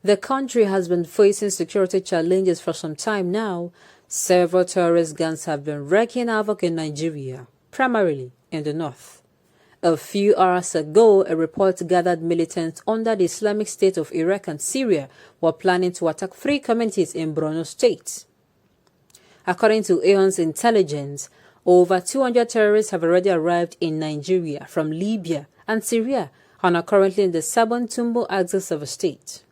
The country has been facing security challenges for some time now. Several terrorist gangs have been wreaking havoc in Nigeria, primarily in the north. A few hours ago, a report gathered militants under the Islamic State of Iraq and Syria were planning to attack 3 communities in Borno State. According to Aeon's intelligence, over 200 terrorists have already arrived in Nigeria from Libya and Syria and are currently in the Sabon-Tumbo axis of the state.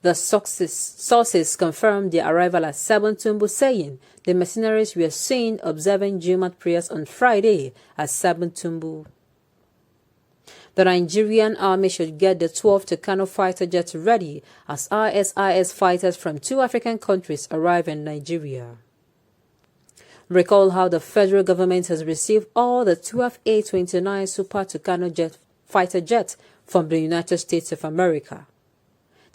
The sources confirmed their arrival at Sabon-Tumbo, saying the mercenaries were seen observing Jumat prayers on Friday at Sabon-Tumbo. The Nigerian army should get the 12 Tucano fighter jets ready as RSIS fighters from 2 African countries arrive in Nigeria. Recall how the federal government has received all the 12 A-29 Super Tucano fighter jets from the United States of America.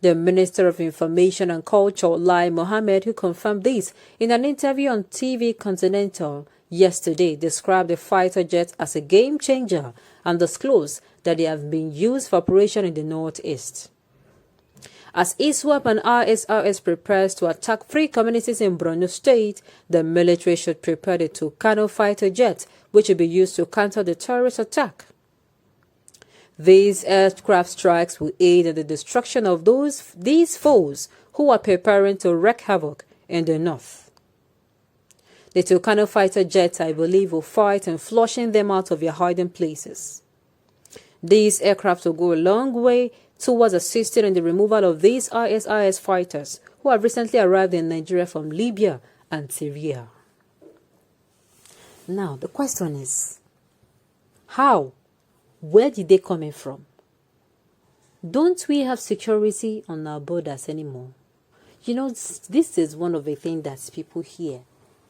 The Minister of Information and Culture, Lai Mohammed, who confirmed this in an interview on TV Continental yesterday, described the fighter jets as a game changer and disclosed that they have been used for operation in the Northeast. As ISWAP and RSRS prepares to attack 3 communities in Borno State, the military should prepare the Tucano fighter jet, which will be used to counter the terrorist attack. These aircraft strikes will aid in the destruction of these foes who are preparing to wreak havoc in the north. The Tucano fighter jets, I believe, will fight in flushing them out of their hiding places. These aircraft will go a long way towards assisting in the removal of these RSIS fighters who have recently arrived in Nigeria from Libya and Syria. Now, the question is, how? Where did they come in from? Don't we have security on our borders anymore? You know, this is one of the things that people hear.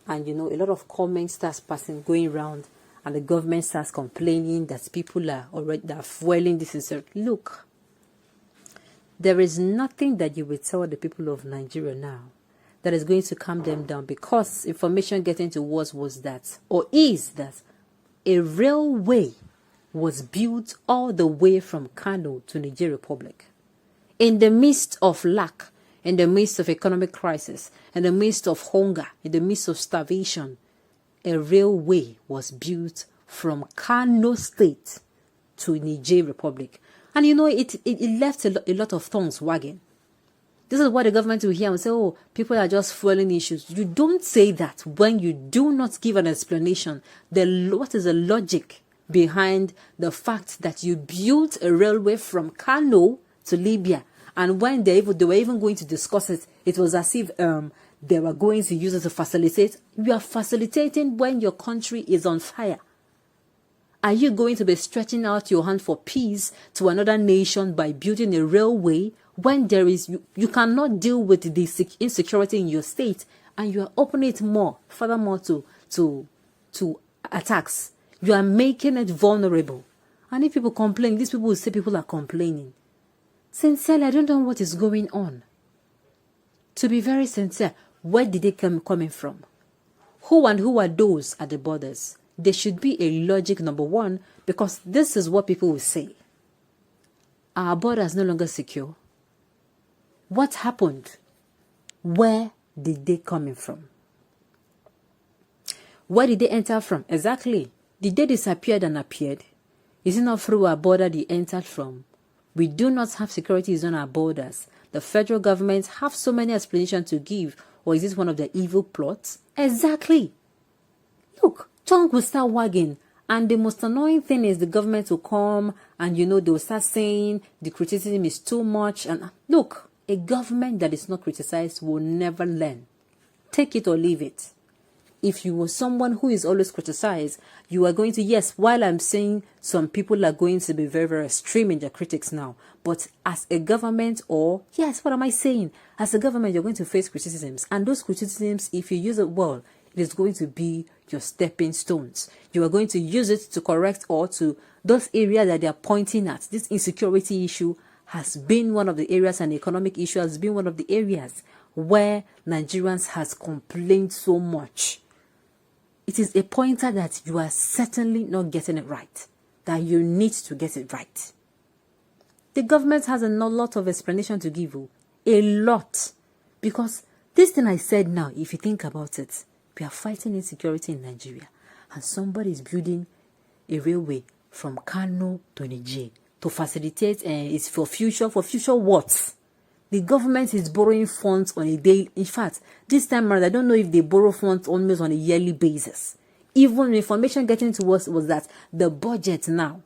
And, you know, a lot of comments starts going around. And the government starts complaining that people are fueling this. Look, there is nothing that you will tell the people of Nigeria now that is going to calm them down, because information getting to us was that, or is that, a railway was built all the way from Kano to Niger Republic. In the midst of lack, in the midst of economic crisis, in the midst of hunger, in the midst of starvation, a railway was built from Kano State to Niger Republic. And you know, it left a lot of tongues wagging. This is what the government will hear and say, oh, people are just fueling issues. You don't say that when you do not give an explanation. What is the logic behind the fact that you built a railway from Kano to Libya? And when they were even going to discuss it, it was as if they were going to use it to facilitate. You are facilitating when your country is on fire. Are you going to be stretching out your hand for peace to another nation by building a railway when there is you cannot deal with the insecurity in your state, and you are opening it furthermore to attacks? You are making it vulnerable. And if people complain, these people will say people are complaining. Sincerely, I don't know what is going on. To be very sincere, where did they coming from? Who are those at the borders? There should be a logic, number one, because this is what people will say. Our border is no longer secure. What happened? Where did they come from? Where did they enter from? Exactly. Did they disappear and appeared? Is it not through our border they entered from? We do not have security on our borders. The federal government have so many explanations to give. Or is this one of their evil plots? Exactly. Look, tongue will start wagging. And the most annoying thing is the government will come and, you know, they will start saying the criticism is too much. And look, a government that is not criticized will never learn. Take it or leave it. If you were someone who is always criticized, you are going to, yes, while I'm saying some people are going to be very, very extreme in their critics now, but as a government, or, yes, what am I saying? As a government, you're going to face criticisms. And those criticisms, if you use it well, it is going to be your stepping stones. You are going to use it to correct or to those areas that they are pointing at. This insecurity issue has been one of the areas, and the economic issue has been one of the areas where Nigerians has complained so much. It is a pointer that you are certainly not getting it right, that you need to get it right. The government has a lot of explanation to give you. A lot. Because this thing I said now, if you think about it, we are fighting insecurity in Nigeria. And somebody is building a railway from Kano to Niger to facilitate, it's for future what? The government is borrowing funds on a day. In fact, this time around, I don't know if they borrow funds almost on a yearly basis. Even information getting to us was that the budget now,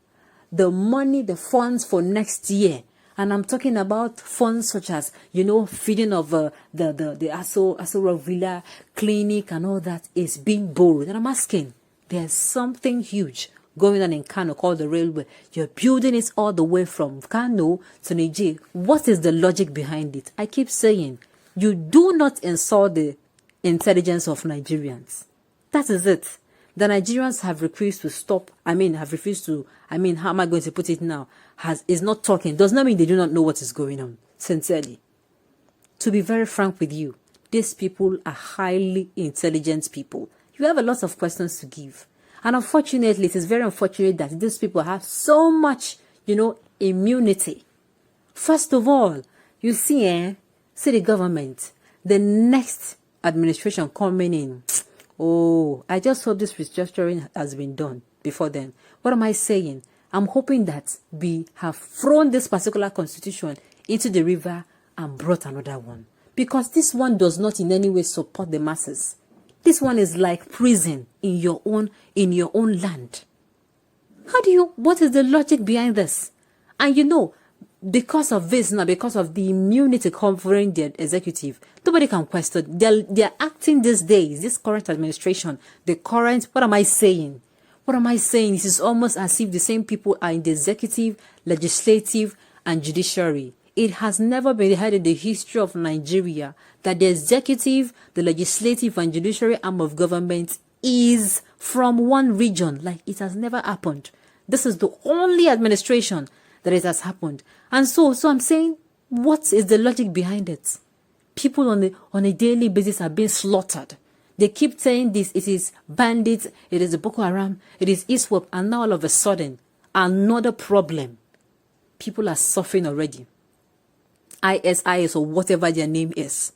the money, the funds for next year, and I'm talking about funds such as, feeding of the Aso Villa clinic and all that is being borrowed. And I'm asking, there's something huge going on in Kano called the railway. You're building it all the way from Kano to Niger. What is the logic behind it? I keep saying, you do not insult the intelligence of Nigerians. That is it. The Nigerians have refused to stop. How am I going to put it now? Is not talking. Does not mean they do not know what is going on. Sincerely. To be very frank with you, these people are highly intelligent people. You have a lot of questions to give. And unfortunately, it is very unfortunate that these people have so much, immunity. First of all, you see the government, the next administration coming in. Oh, I just hope this restructuring has been done before then. What am I saying? I'm hoping that we have thrown this particular constitution into the river and brought another one. Because this one does not in any way support the masses. This one is like prison in your own land. What is the logic behind this? And because of this now, because of the immunity covering the executive, nobody can question. They're acting these days, this current administration, what am I saying? What am I saying? This is almost as if the same people are in the executive, legislative, and judiciary. It has never been heard in the history of Nigeria that the executive, the legislative, and judiciary arm of government is from one region. Like, it has never happened. This is the only administration that it has happened. And so I'm saying, what is the logic behind it? People on a daily basis are being slaughtered. They keep saying this, it is bandits, it is Boko Haram, it is ISWAP, and now all of a sudden, another problem. People are suffering already. ISIS or whatever their name is.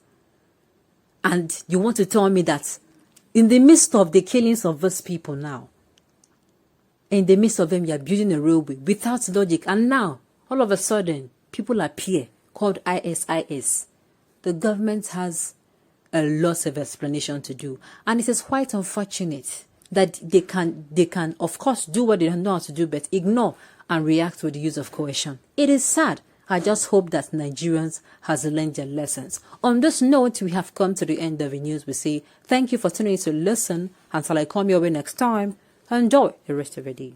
And you want to tell me that in the midst of the killings of those people now, in the midst of them, you are building a railway without logic. And now, all of a sudden, people appear called ISIS. The government has a lot of explanation to do. And it is quite unfortunate that they can, of course, do what they know how to do, but ignore and react to the use of coercion. It is sad. I just hope that Nigerians has learned their lessons. On this note, we have come to the end of the news. We say thank you for tuning in to listen. Until I come your way next time, enjoy the rest of your day.